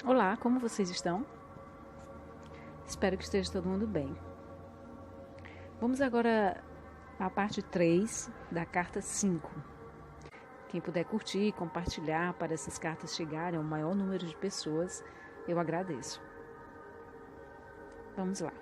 Olá, como vocês estão? Espero que esteja todo mundo bem. Vamos agora à parte 3 da carta 5. Quem puder curtir e compartilhar para essas cartas chegarem ao maior número de pessoas, eu agradeço. Vamos lá.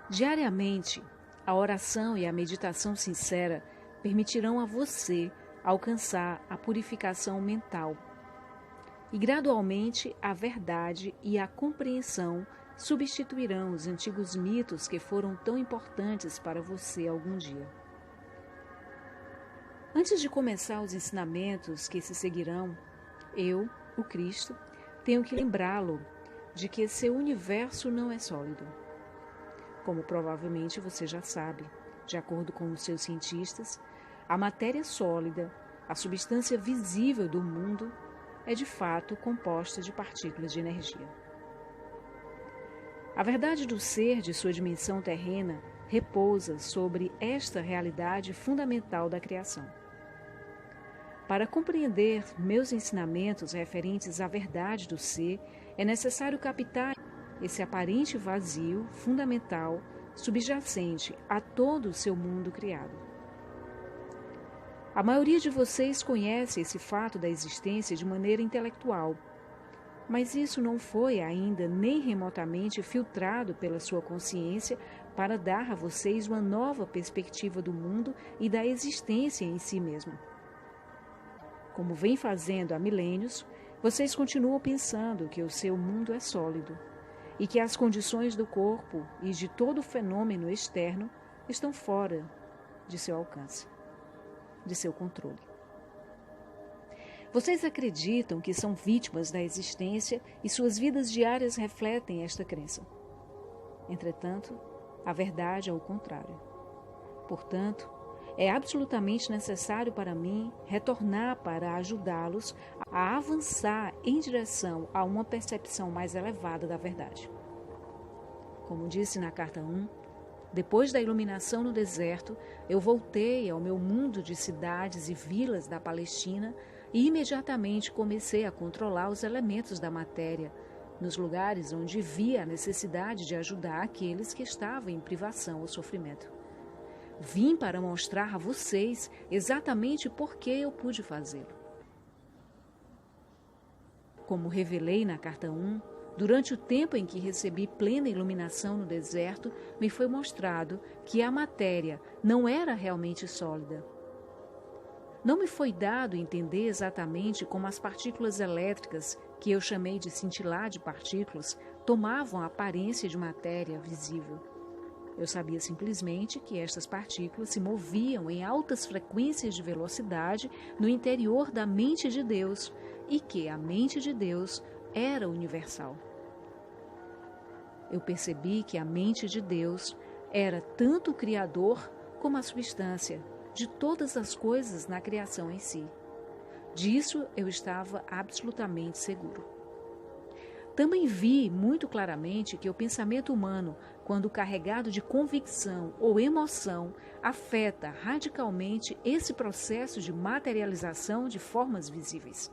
Diariamente, a oração e a meditação sincera permitirão a você alcançar a purificação mental. E gradualmente a verdade e a compreensão substituirão os antigos mitos que foram tão importantes para você algum dia. Antes de começar os ensinamentos que se seguirão, eu, o Cristo, tenho que lembrá-lo de que seu universo não é sólido. Como provavelmente você já sabe, de acordo com os seus cientistas, a matéria sólida, a substância visível do mundo, é de fato composta de partículas de energia. A verdade do ser de sua dimensão terrena repousa sobre esta realidade fundamental da criação. Para compreender meus ensinamentos referentes à verdade do ser, é necessário captar esse aparente vazio fundamental subjacente a todo o seu mundo criado. A maioria de vocês conhece esse fato da existência de maneira intelectual, mas isso não foi ainda nem remotamente filtrado pela sua consciência para dar a vocês uma nova perspectiva do mundo e da existência em si mesmo. Como vem fazendo há milênios, vocês continuam pensando que o seu mundo é sólido e que as condições do corpo e de todo fenômeno externo estão fora de seu alcance, de seu controle. Vocês acreditam que são vítimas da existência e suas vidas diárias refletem esta crença. Entretanto, a verdade é o contrário. Portanto, é absolutamente necessário para mim retornar para ajudá-los a avançar em direção a uma percepção mais elevada da verdade. Como disse na carta 1, depois da iluminação no deserto, eu voltei ao meu mundo de cidades e vilas da Palestina e imediatamente comecei a controlar os elementos da matéria, nos lugares onde via a necessidade de ajudar aqueles que estavam em privação ou sofrimento. Vim para mostrar a vocês exatamente por que eu pude fazê-lo. Como revelei na carta 1, durante o tempo em que recebi plena iluminação no deserto, me foi mostrado que a matéria não era realmente sólida. Não me foi dado entender exatamente como as partículas elétricas, que eu chamei de cintilar de partículas, tomavam a aparência de matéria visível. Eu sabia simplesmente que estas partículas se moviam em altas frequências de velocidade no interior da mente de Deus e que a mente de Deus era universal. Eu percebi que a mente de Deus era tanto o Criador como a substância de todas as coisas na criação em si. Disso eu estava absolutamente seguro. Também vi muito claramente que o pensamento humano, quando carregado de convicção ou emoção, afeta radicalmente esse processo de materialização de formas visíveis.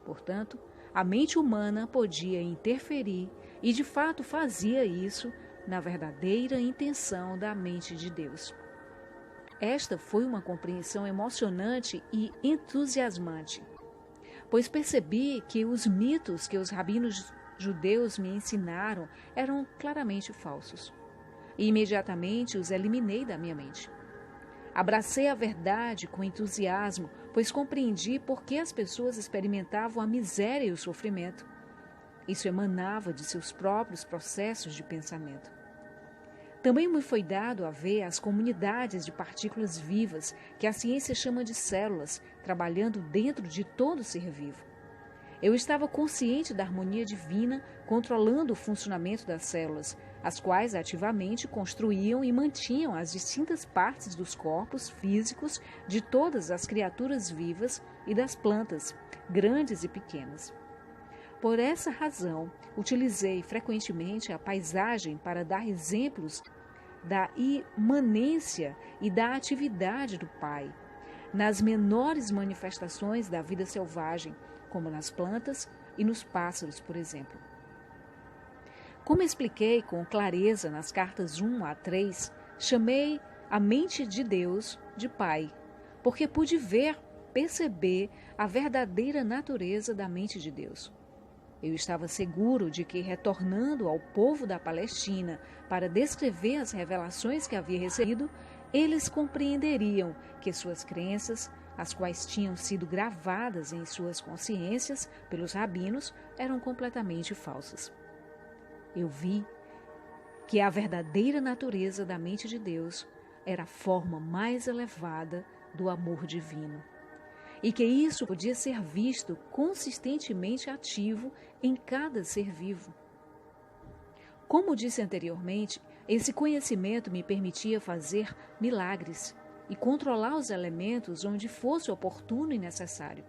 Portanto, a mente humana podia interferir e de fato fazia isso na verdadeira intenção da mente de Deus. Esta foi uma compreensão emocionante e entusiasmante, pois percebi que os mitos que os rabinos judeus me ensinaram eram claramente falsos. E imediatamente os eliminei da minha mente. Abracei a verdade com entusiasmo, pois compreendi por que as pessoas experimentavam a miséria e o sofrimento. Isso emanava de seus próprios processos de pensamento. Também me foi dado a ver as comunidades de partículas vivas, que a ciência chama de células, trabalhando dentro de todo ser vivo. Eu estava consciente da harmonia divina, controlando o funcionamento das células, as quais ativamente construíam e mantinham as distintas partes dos corpos físicos de todas as criaturas vivas e das plantas, grandes e pequenas. Por essa razão, utilizei frequentemente a paisagem para dar exemplos da imanência e da atividade do Pai, nas menores manifestações da vida selvagem, como nas plantas e nos pássaros, por exemplo. Como expliquei com clareza nas cartas 1 a 3, chamei a mente de Deus de Pai, porque pude perceber a verdadeira natureza da mente de Deus. Eu estava seguro de que, retornando ao povo da Palestina para descrever as revelações que havia recebido, eles compreenderiam que suas crenças, as quais tinham sido gravadas em suas consciências pelos rabinos, eram completamente falsas. Eu vi que a verdadeira natureza da mente de Deus era a forma mais elevada do amor divino, e que isso podia ser visto consistentemente ativo em cada ser vivo. Como disse anteriormente, esse conhecimento me permitia fazer milagres e controlar os elementos onde fosse oportuno e necessário.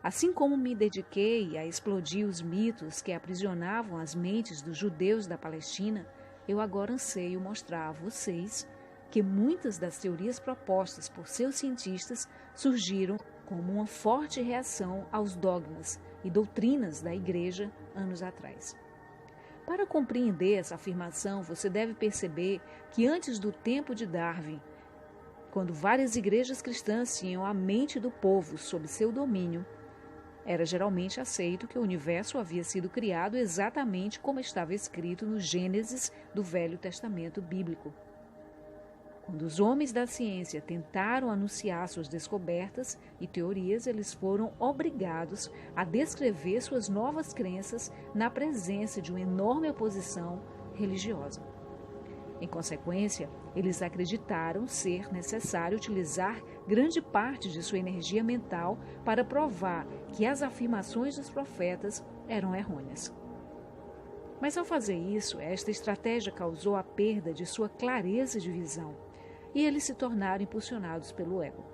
Assim como me dediquei a explodir os mitos que aprisionavam as mentes dos judeus da Palestina, eu agora anseio mostrar a vocês que muitas das teorias propostas por seus cientistas surgiram como uma forte reação aos dogmas e doutrinas da Igreja anos atrás. Para compreender essa afirmação, você deve perceber que antes do tempo de Darwin, quando várias igrejas cristãs tinham a mente do povo sob seu domínio, era geralmente aceito que o universo havia sido criado exatamente como estava escrito no Gênesis do Velho Testamento bíblico. Quando os homens da ciência tentaram anunciar suas descobertas e teorias, eles foram obrigados a descrever suas novas crenças na presença de uma enorme oposição religiosa. Em consequência, eles acreditaram ser necessário utilizar grande parte de sua energia mental para provar que as afirmações dos profetas eram errôneas. Mas ao fazer isso, esta estratégia causou a perda de sua clareza de visão e eles se tornaram impulsionados pelo ego.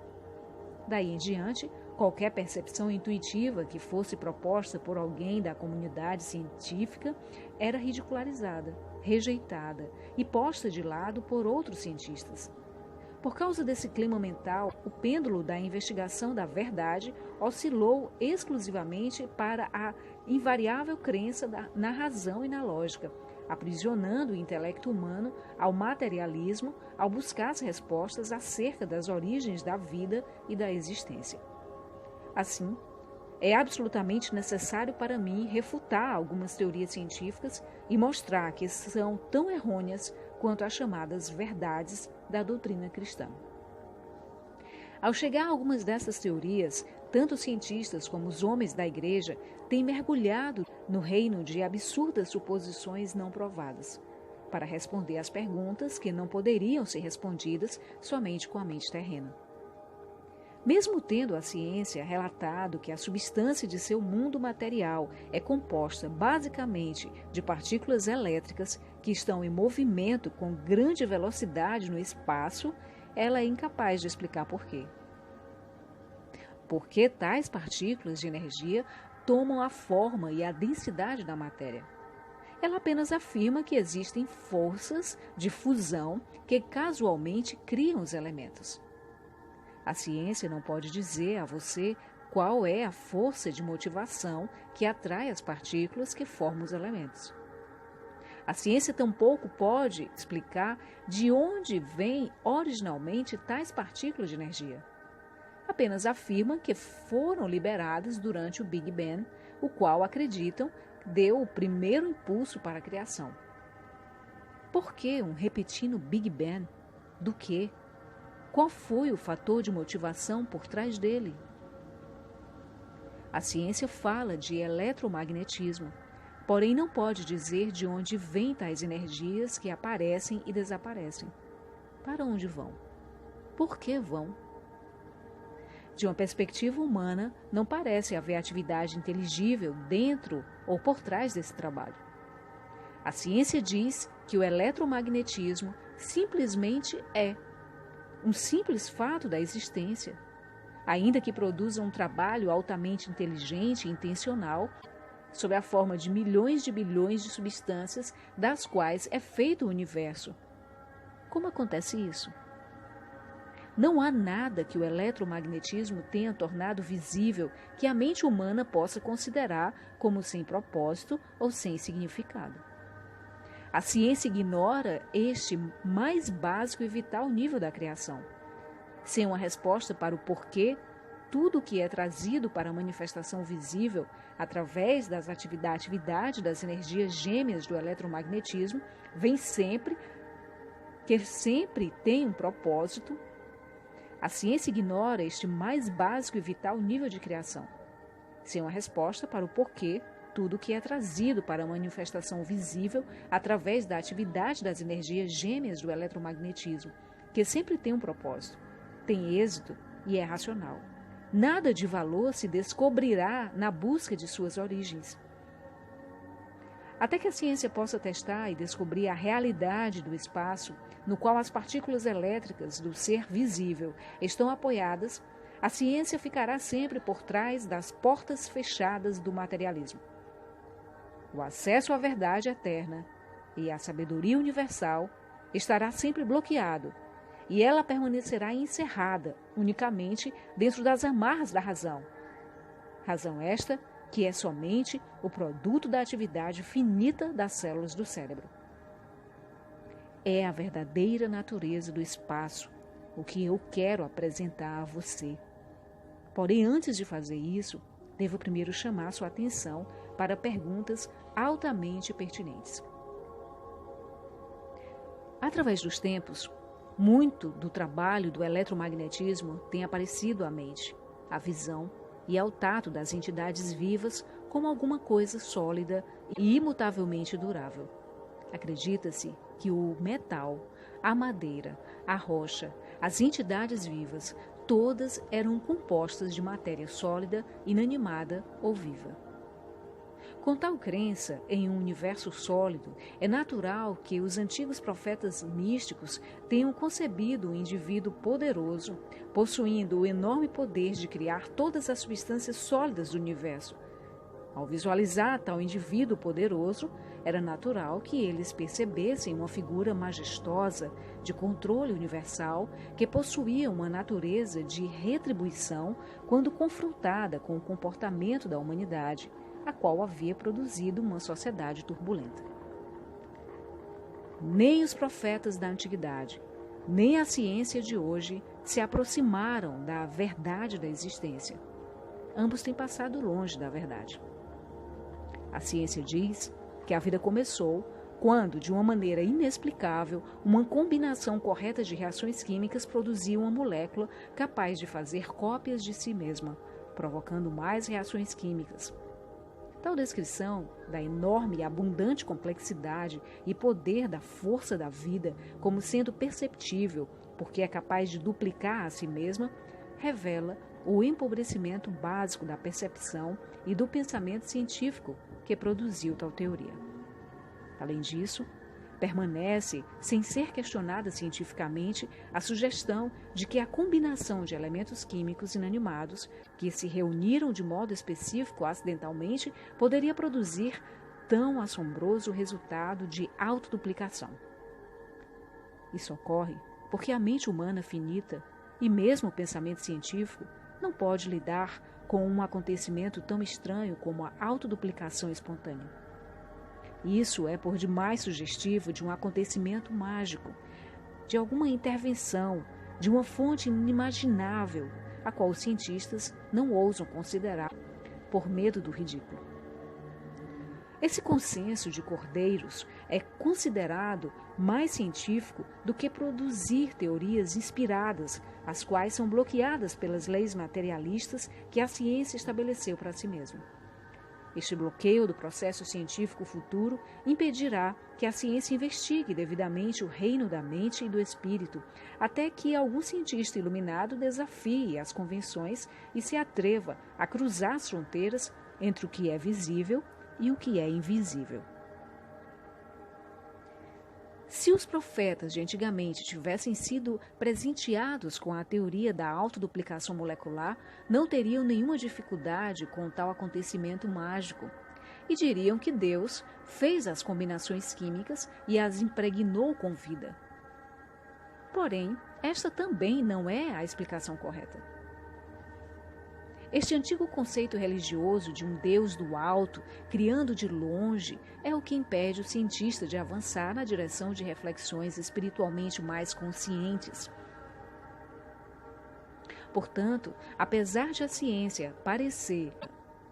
Daí em diante, qualquer percepção intuitiva que fosse proposta por alguém da comunidade científica era ridicularizada, rejeitada e posta de lado por outros cientistas. Por causa desse clima mental, o pêndulo da investigação da verdade oscilou exclusivamente para a invariável crença na razão e na lógica, aprisionando o intelecto humano ao materialismo ao buscar as respostas acerca das origens da vida e da existência. Assim, é absolutamente necessário para mim refutar algumas teorias científicas e mostrar que são tão errôneas quanto as chamadas verdades da doutrina cristã. Ao chegar a algumas dessas teorias, tanto os cientistas como os homens da igreja têm mergulhado no reino de absurdas suposições não provadas, para responder às perguntas que não poderiam ser respondidas somente com a mente terrena. Mesmo tendo a ciência relatado que a substância de seu mundo material é composta basicamente de partículas elétricas que estão em movimento com grande velocidade no espaço, ela é incapaz de explicar por quê. Por que tais partículas de energia tomam a forma e a densidade da matéria? Ela apenas afirma que existem forças de fusão que casualmente criam os elementos. A ciência não pode dizer a você qual é a força de motivação que atrai as partículas que formam os elementos. A ciência tampouco pode explicar de onde vêm originalmente tais partículas de energia. Apenas afirma que foram liberadas durante o Big Bang, o qual acreditam deu o primeiro impulso para a criação. Por que um repentino Big Bang? Do quê? Qual foi o fator de motivação por trás dele? A ciência fala de eletromagnetismo, porém não pode dizer de onde vêm tais energias que aparecem e desaparecem. Para onde vão? Por que vão? De uma perspectiva humana, não parece haver atividade inteligível dentro ou por trás desse trabalho. A ciência diz que o eletromagnetismo simplesmente é um simples fato da existência, ainda que produza um trabalho altamente inteligente e intencional, sob a forma de milhões de bilhões de substâncias das quais é feito o universo. Como acontece isso? Não há nada que o eletromagnetismo tenha tornado visível que a mente humana possa considerar como sem propósito ou sem significado. A ciência ignora este mais básico e vital nível da criação. Sem uma resposta para o porquê, tudo o que é trazido para a manifestação visível através das atividades das energias gêmeas do eletromagnetismo vem sempre tem um propósito. A ciência ignora este mais básico e vital nível de criação. Sem uma resposta para o porquê, tudo o que é trazido para a manifestação visível através da atividade das energias gêmeas do eletromagnetismo, que sempre tem um propósito, tem êxito e é racional. Nada de valor se descobrirá na busca de suas origens. Até que a ciência possa testar e descobrir a realidade do espaço no qual as partículas elétricas do ser visível estão apoiadas, a ciência ficará sempre por trás das portas fechadas do materialismo. O acesso à verdade eterna e à sabedoria universal estará sempre bloqueado, e ela permanecerá encerrada unicamente dentro das amarras da razão. Razão esta que é somente o produto da atividade finita das células do cérebro. É a verdadeira natureza do espaço, o que eu quero apresentar a você. Porém, antes de fazer isso, devo primeiro chamar sua atenção para perguntas altamente pertinentes. Através dos tempos, muito do trabalho do eletromagnetismo tem aparecido à mente, à visão e ao tato das entidades vivas como alguma coisa sólida e imutavelmente durável. Acredita-se que o metal, a madeira, a rocha, as entidades vivas, todas eram compostas de matéria sólida, inanimada ou viva. Com tal crença em um universo sólido, é natural que os antigos profetas místicos tenham concebido um indivíduo poderoso, possuindo o enorme poder de criar todas as substâncias sólidas do universo. Ao visualizar tal indivíduo poderoso, era natural que eles percebessem uma figura majestosa de controle universal que possuía uma natureza de retribuição quando confrontada com o comportamento da humanidade, a qual havia produzido uma sociedade turbulenta. Nem os profetas da antiguidade, nem a ciência de hoje se aproximaram da verdade da existência. Ambos têm passado longe da verdade. A ciência diz que a vida começou quando, de uma maneira inexplicável, uma combinação correta de reações químicas produziu uma molécula capaz de fazer cópias de si mesma, provocando mais reações químicas. Tal descrição da enorme e abundante complexidade e poder da força da vida como sendo perceptível, porque é capaz de duplicar a si mesma, revela o empobrecimento básico da percepção e do pensamento científico que produziu tal teoria. Além disso, permanece, sem ser questionada cientificamente, a sugestão de que a combinação de elementos químicos inanimados que se reuniram de modo específico acidentalmente poderia produzir tão assombroso resultado de autoduplicação. Isso ocorre porque a mente humana finita, e mesmo o pensamento científico, não pode lidar com um acontecimento tão estranho como a autoduplicação espontânea. Isso é por demais sugestivo de um acontecimento mágico, de alguma intervenção, de uma fonte inimaginável, a qual os cientistas não ousam considerar por medo do ridículo. Esse consenso de cordeiros é considerado mais científico do que produzir teorias inspiradas, as quais são bloqueadas pelas leis materialistas que a ciência estabeleceu para si mesma. Este bloqueio do processo científico futuro impedirá que a ciência investigue devidamente o reino da mente e do espírito, até que algum cientista iluminado desafie as convenções e se atreva a cruzar as fronteiras entre o que é visível e o que é invisível. Se os profetas de antigamente tivessem sido presenteados com a teoria da autoduplicação molecular, não teriam nenhuma dificuldade com tal acontecimento mágico e diriam que Deus fez as combinações químicas e as impregnou com vida. Porém, esta também não é a explicação correta. Este antigo conceito religioso de um Deus do alto, criando de longe, é o que impede o cientista de avançar na direção de reflexões espiritualmente mais conscientes. Portanto, apesar de a ciência parecer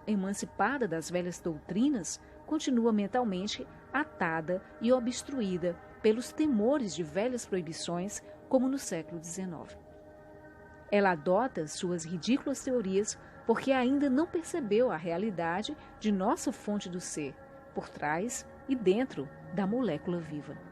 emancipada das velhas doutrinas, continua mentalmente atada e obstruída pelos temores de velhas proibições, como no século XIX. Ela adota suas ridículas teorias porque ainda não percebeu a realidade de nossa fonte do ser, por trás e dentro da molécula viva.